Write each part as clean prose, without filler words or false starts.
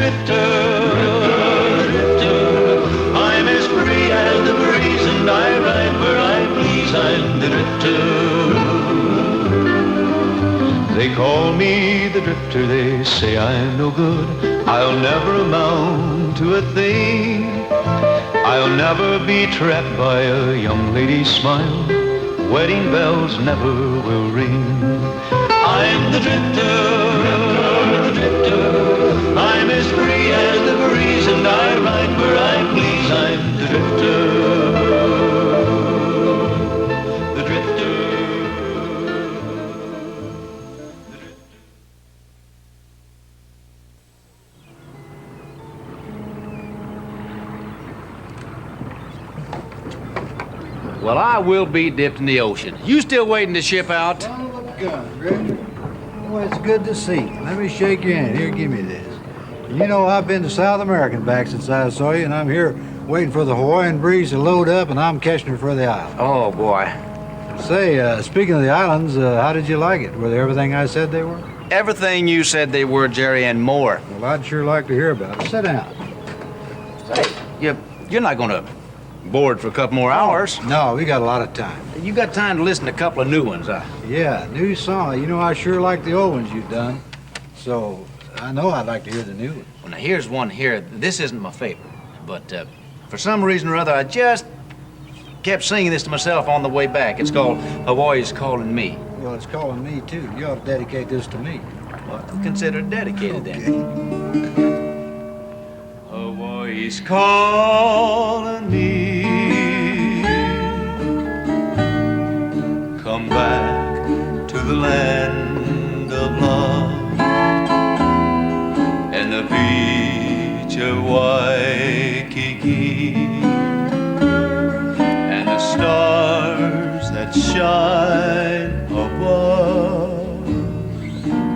drifter, I'm as free as the breeze, and I ride where I please. I'm the drifter. They call me the drifter, they say I'm no good. I'll never amount to a thing. I'll never be trapped by a young lady's smile. Wedding bells never will ring. I'm the drifter, I'm as free as the breeze, and I ride where I please. I'm the drifter, the drifter. Well, I will be dipped in the ocean. You still waiting to ship out? Son of a gun, Greg. Oh, it's good to see you. Let me shake your hand. Here, give me this. You know, I've been to South America and back since I saw you, and I'm here waiting for the Hawaiian Breeze to load up, and I'm catching her for the island. Oh, boy. Say, speaking of the islands, how did you like it? Were they everything I said they were? Everything you said they were, Jerry, and more. Well, I'd sure like to hear about it. Sit down. Say, you're not going to board for a couple more hours. No, we got a lot of time. You got time to listen to a couple of new ones, huh? Yeah, new song. You know, I sure like the old ones you've done. So, I know I'd like to hear the new ones. Well, now, here's one here. This isn't my favorite, but for some reason or other, I just kept singing this to myself on the way back. It's called Hawaii's Calling Me. Well, it's calling me, too. You ought to dedicate this to me. Well, consider it dedicated then. Hawaii's calling me. Come back to the land of love and the beach of Waikiki and the stars that shine above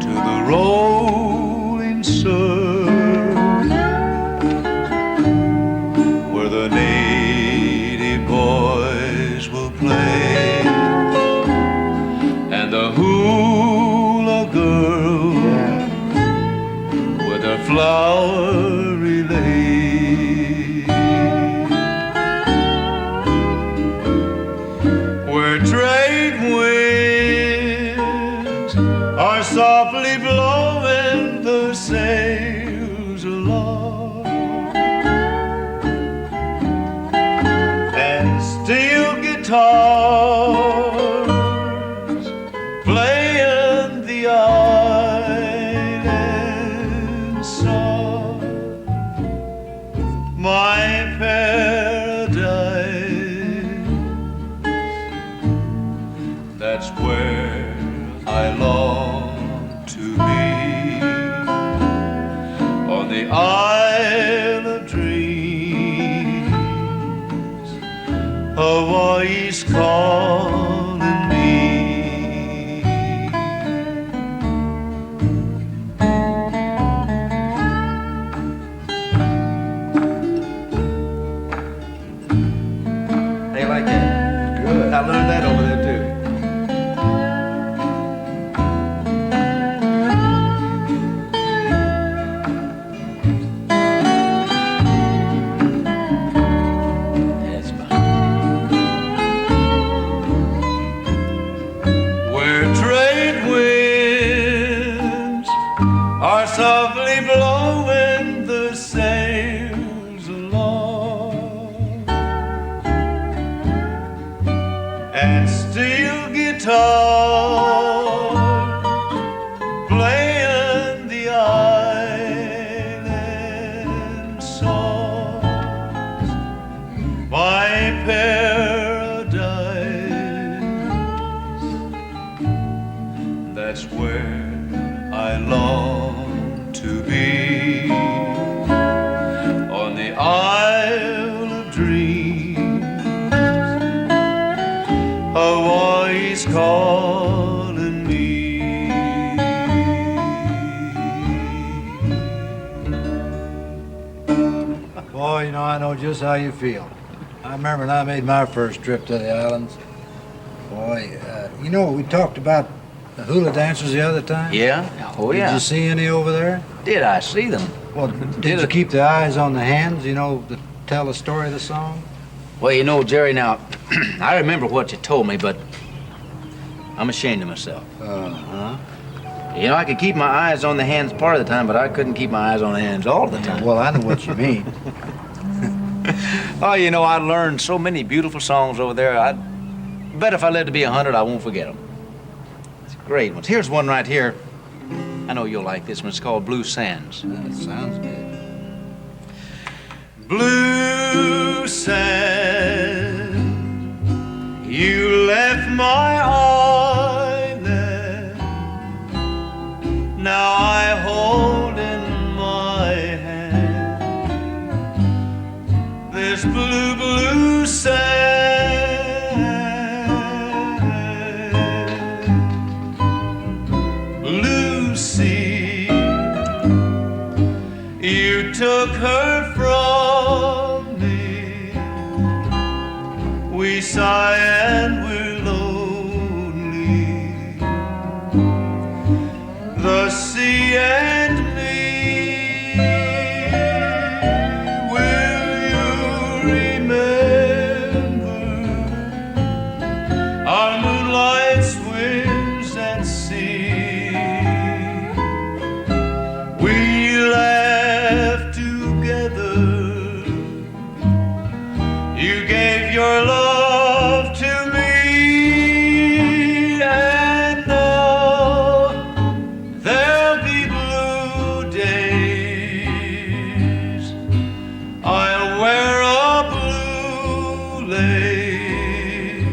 to the rolling surf where the native boys will play. The hula girl with her flowery lace, where trade winds are softly blowing the sails aloft, and steel guitars playing the island song. My paradise, that's where I long to be, on the Isle of Dreams. Hawaii's calling me. How you like that? Good. I learned that over there, too. That's fine. Where trade winds are softly blowing the sails along, and steel guitars playing the island songs. My paradise, that's where I long to be, on the Isle of Dreams. Hawaii's calling me. Boy, you know, I know just how you feel. I remember when I made my first trip to the islands. Boy, you know, we talked about the hula dancers the other time? Yeah? Oh, yeah. Did you see any over there? Did I see them? Well, did you keep the eyes on the hands, you know, to tell the story of the song? Well, you know, Jerry, now, I remember what you told me, but I'm ashamed of myself. Uh-huh. You know, I could keep my eyes on the hands part of the time, but I couldn't keep my eyes on the hands all the time. Well, I know what you mean. Oh, you know, I learned so many beautiful songs over there. I bet if I live to be 100, I won't forget them. It's great ones. Here's one right here. I know you'll like this one. It's called Blue Sands. That sounds good. Blue sand, you left my island. Now I hold in my hand this blue, blue sand. Blue sea, you took her from me. We sigh and we're lonely. The sea and me. Will you remember our moonlight swims at sea? We laughed together. You gave your love to me, and now there'll be blue days. I'll wear a blue lace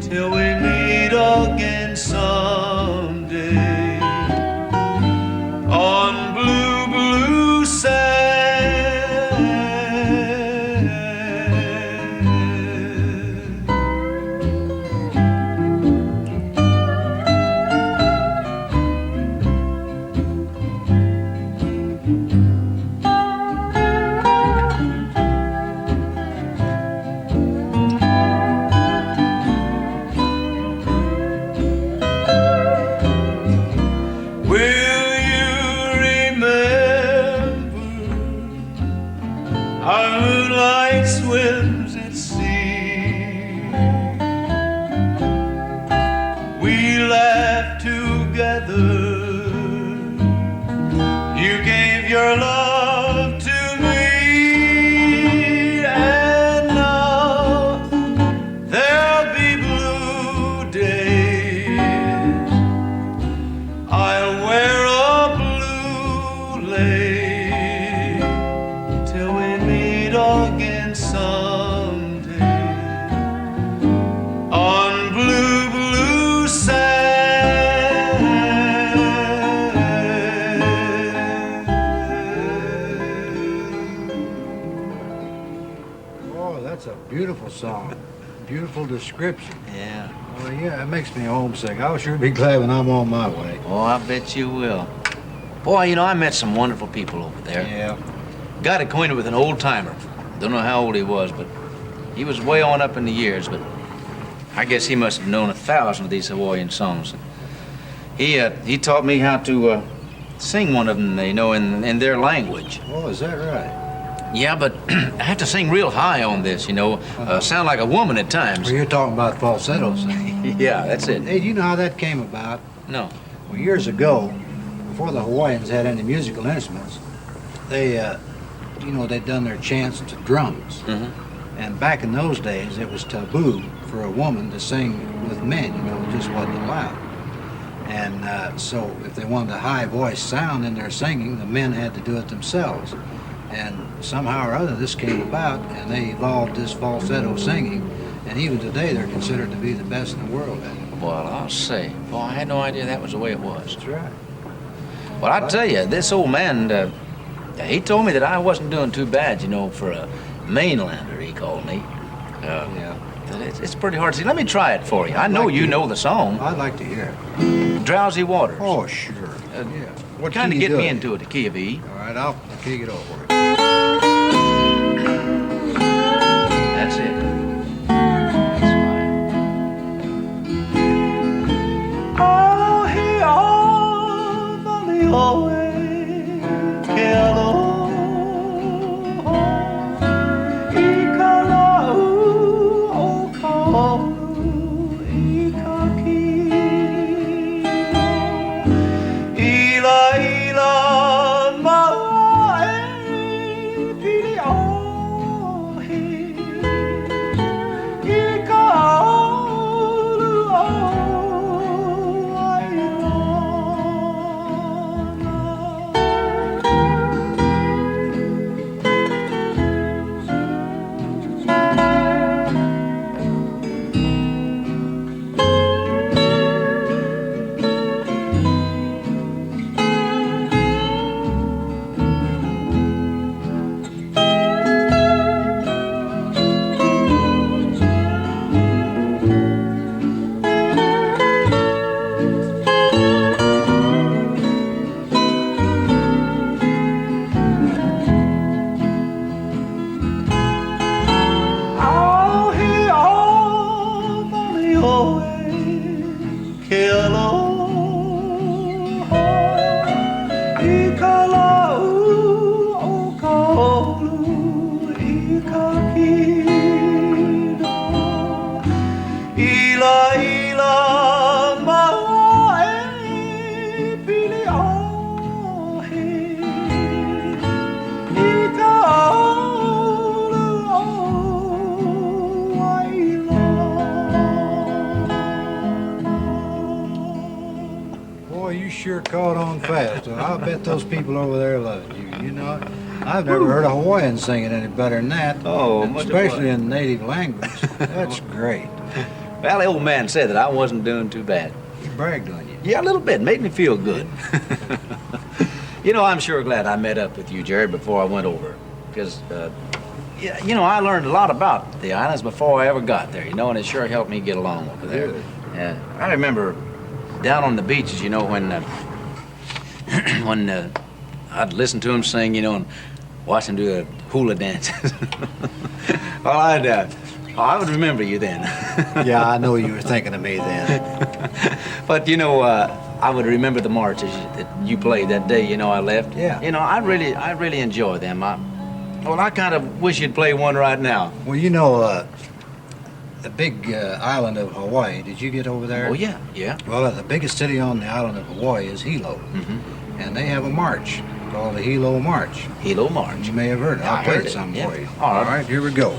till we meet again someday on blue, blue sand. Will you remember our moonlight swims at sea? We laughed together. You gave your love to me, and now there'll be blue days. I'll wear a blue lace till we meet again someday on blue, blue sand. Oh, that's a beautiful song. Beautiful description. Yeah. Oh, yeah, it makes me homesick. I'll sure be glad when I'm on my way. Oh, I bet you will. Boy, you know, I met some wonderful people over there. Yeah. Got acquainted with an old timer. Don't know how old he was, but he was way on up in the years, but I guess he must have known 1,000 of these Hawaiian songs. He taught me how to sing one of them, you know, in their language. Oh, is that right? Yeah, but I have to sing real high on this, you know, sound like a woman at times. Well, you're talking about falsettos. Yeah, that's it. Hey, do you know how that came about? No. Well, years ago, before the Hawaiians had any musical instruments, they, you know, they'd done their chants to drums. Mm-hmm. And back in those days, it was taboo for a woman to sing with men, you know, it just wasn't allowed. And so if they wanted a high voice sound in their singing, the men had to do it themselves. And somehow or other, this came about, and they evolved this falsetto singing. And even today, they're considered to be the best in the world at it. Well, I'll say. Boy, I had no idea that was the way it was. That's right. Well, I tell you, this old man, he told me that I wasn't doing too bad, you know, for a mainlander, he called me. Yeah. That it's pretty hard to see. Let me try it for you. I know you know the song. I'd like to hear it. Drowsy Waters. Oh, sure. Yeah. What Kind key of you get me doing? into it, the key of E. All right, I'll kick it over. That's it. That's fine. Oh, he, oh, Molly, oh, que aloha. sure caught on fast. Well, I'll bet those people over there love it. You know, I've never heard a Hawaiian singing any better than that. Oh, especially in native language. That's great. Well, the old man said that I wasn't doing too bad. He bragged on you. Yeah, a little bit. Made me feel good. You know, I'm sure glad I met up with you, Jerry, before I went over. Because, yeah, you know, I learned a lot about the islands before I ever got there, you know, and it sure helped me get along over there. Good. Yeah, I remember down on the beaches, you know, when I'd listen to them sing, you know, and watch them do the hula dances. Well, I would remember you then. Yeah, I know you were thinking of me then. But, you know, I would remember the marches that you played that day, you know, I left. Yeah. You know, I really enjoy them. Well, I kind of wish you'd play one right now. Well, you know, the big island of Hawaii, did you get over there? Oh, yeah, yeah. Well, the biggest city on the island of Hawaii is Hilo. Mm-hmm. And they have a march called the Hilo March. Hilo March. You may have heard it. I I'll play heard it it, some yeah. for you. All right. All right, here we go.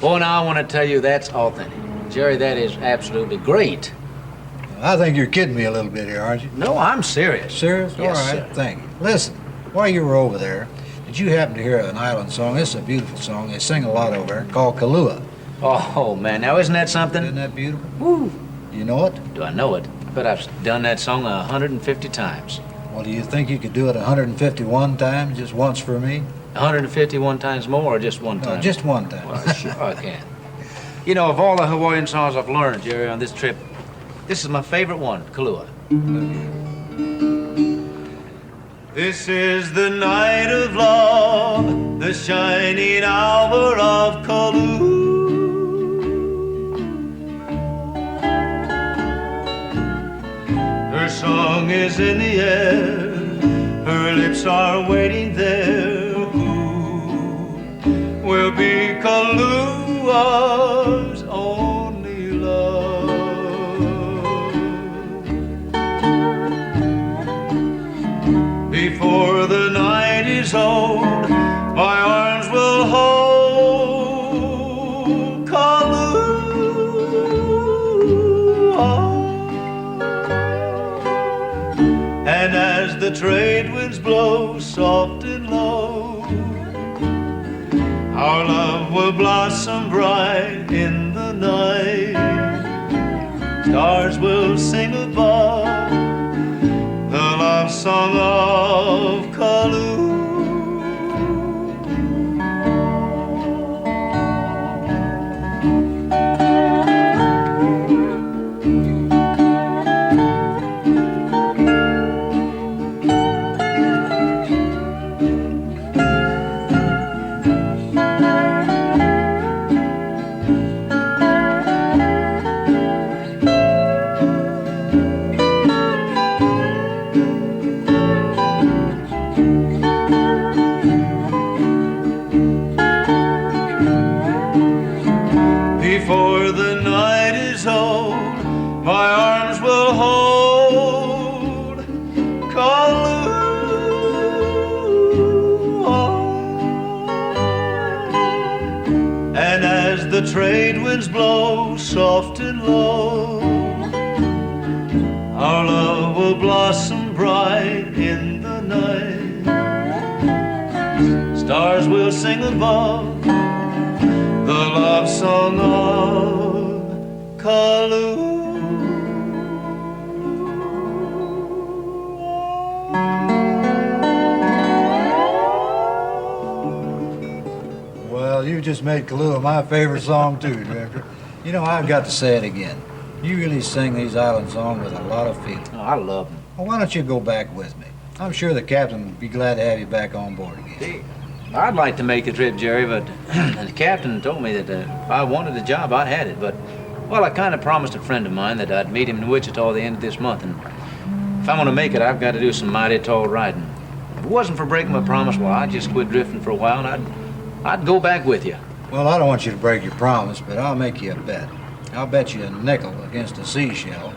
Boy, now I want to tell you that's authentic. Jerry, that is absolutely great. I think you're kidding me a little bit here, aren't you? No, I'm serious. Serious? Yes, All right, sir. thank you. Listen, while you were over there, did you happen to hear an island song? It's a beautiful song. They sing a lot over there called Kalua. Oh, man, now isn't that something? Isn't that beautiful? Woo. You know it? Do I know it? But I've done that song 150 times. Well, do you think you could do it 151 times, just once for me? 151 times more or just one time? No, just one time. Well, sure I can. You know, of all the Hawaiian songs I've learned, Jerry, on this trip, this is my favorite one, Kalua. This is the night of love, the shining hour of Kalu. Her song is in the air, her lips are waiting there. Who will be Kalua's only love? Before the night is old, my arms will hold Kalua. And as the trade winds blow soft and low, our love blossom bright in the night. Stars will sing above the love song of Kalu. Before the night is old, my arms will hold Kalu. And as the trade winds blow soft and low, our love will blossom bright in the night. Stars will sing above the love song of Kalu. Well, you just made Kalu my favorite song too, Director. You know, I've got to say it again. You really sing these island songs with a lot of feeling. Oh, I love them. Well, why don't you go back with me? I'm sure the captain would be glad to have you back on board again. I'd like to make the trip, Jerry, but the captain told me that if I wanted a job, I had it. But, well, I kind of promised a friend of mine that I'd meet him in Wichita the end of this month. And if I want to make it, I've got to do some mighty tall riding. If it wasn't for breaking my promise, well, I'd just quit drifting for a while, and I'd go back with you. Well, I don't want you to break your promise, but I'll make you a bet. I'll bet you a nickel against a seashell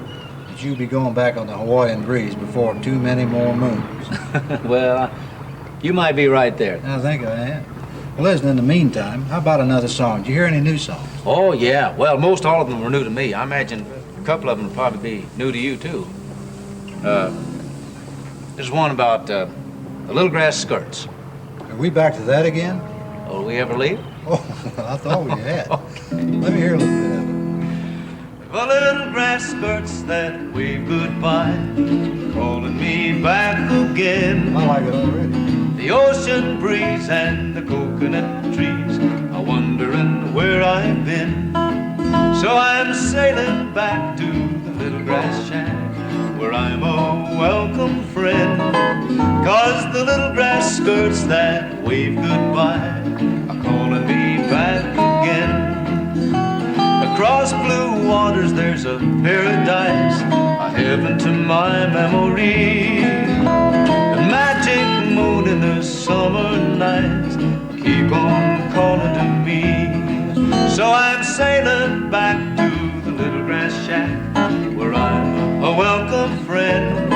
that you'll be going back on the Hawaiian Breeze before too many more moons. Well, you might be right there. I think I am. Well, listen, in the meantime, how about another song? Did you hear any new songs? Oh, yeah. Well, most all of them were new to me. I imagine a couple of them will probably be new to you, too. There's one about the little grass skirts. Are we back to that again? Oh, do we ever leave? Oh, I thought we had. Let me hear a little bit of it. The little grass skirts that wave goodbye, calling me back again. I like it already. The ocean breeze and the coconut trees are wondering where I've been. So I'm sailing back to the little grass shack where I'm a welcome friend. 'Cause the little grass skirts that wave goodbye are calling me back again. Across blue waters there's a paradise, a heaven to my memory. The magic moon in the summer nights keep on calling to me. So I'm sailing back to the little grass shack where I'm a welcome friend.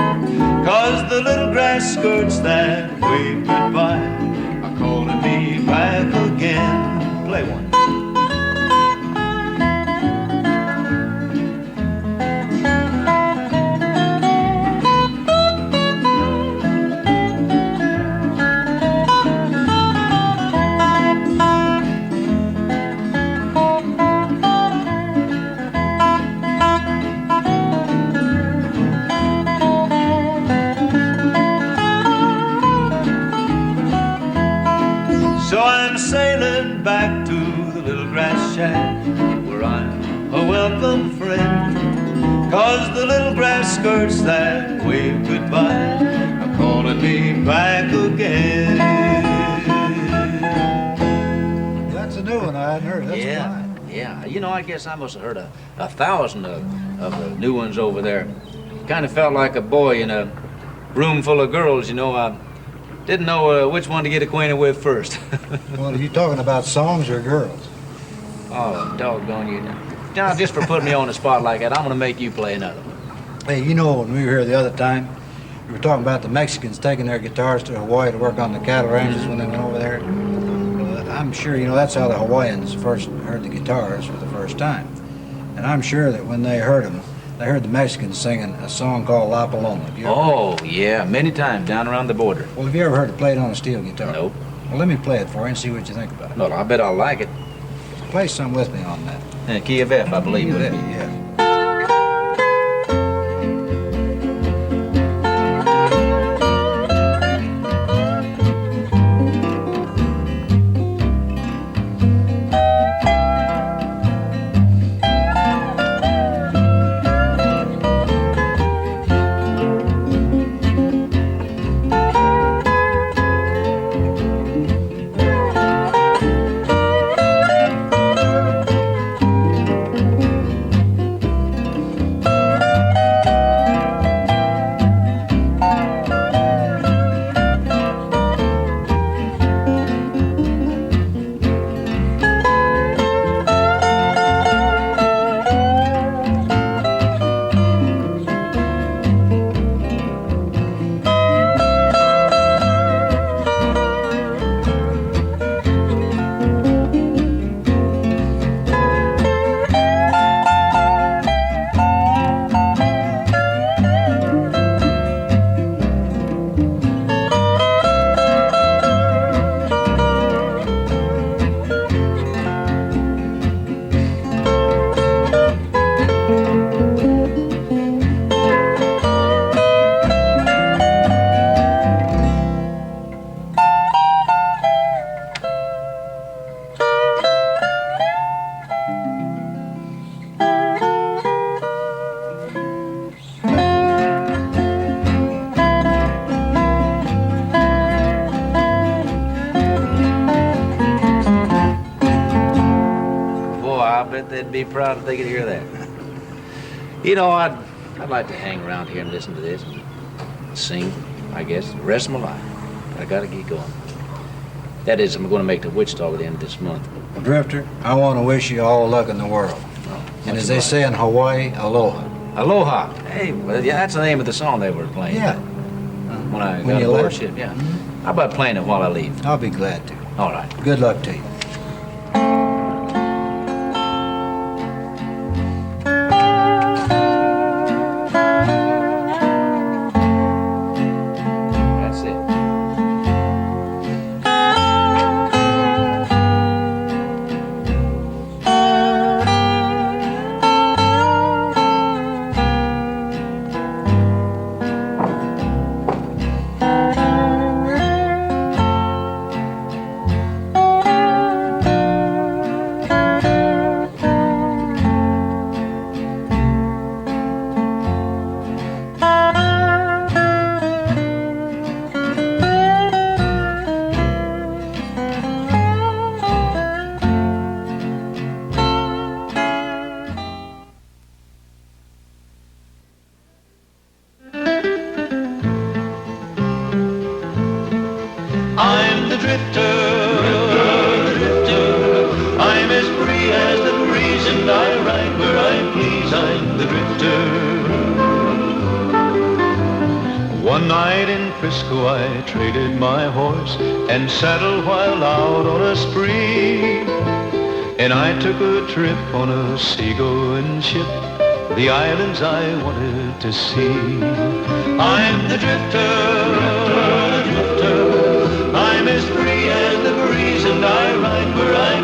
'Cause the little grass skirts that wave goodbye are calling me back again. Play one. So I'm sailing back to the little grass shack where I'm a welcome friend. 'Cause the little grass skirts that wave goodbye are calling me back again. That's a new one I hadn't heard. That's fine. Yeah. You know, I guess I must have heard 1,000 of the new ones over there. Kind of felt like a boy in a room full of girls, you know. I didn't know which one to get acquainted with first. Well, are you talking about songs or girls? Oh, doggone you. Now, just for putting me on the spot like that, I'm going to make you play another one. Hey, you know, when we were here the other time, we were talking about the Mexicans taking their guitars to Hawaii to work on the cattle ranches when they went over there. Well, I'm sure, you know, that's how the Hawaiians first heard the guitars for the first time. And I'm sure that when they heard them, they heard the Mexicans singing a song called La Paloma. Have you ever Oh, yeah, many times down around the border. Well, have you ever heard it played on a steel guitar? Nope. Well, let me play it for you and see what you think about it. Well, I bet I'll like it. play some with me on that. Key of F, I believe. Yeah, yeah. They'd be proud if they could hear that. You know, I'd like to hang around here and listen to this and sing, I guess, the rest of my life. But I gotta get going. That is, I'm going to make the Wichita at the end of this month. Well, Drifter, I want to wish you all luck in the world. And as they say in Hawaii, aloha. Aloha. Hey, well, yeah, that's the name of the song they were playing. Yeah. When I When got you aboard left? ship, yeah. Mhm. How about playing it while I leave? I'll be glad to. All right. Good luck to you. That's it. I'm the drifter, drifter. I'm as free as the breeze and I ride where I please. I'm the drifter. One night in Frisco I traded my horse and saddle while out on a spree. And I took a trip on a seagoing ship, the islands I wanted to see. I'm the drifter, drifter. I'm as free as the breeze and I ride where I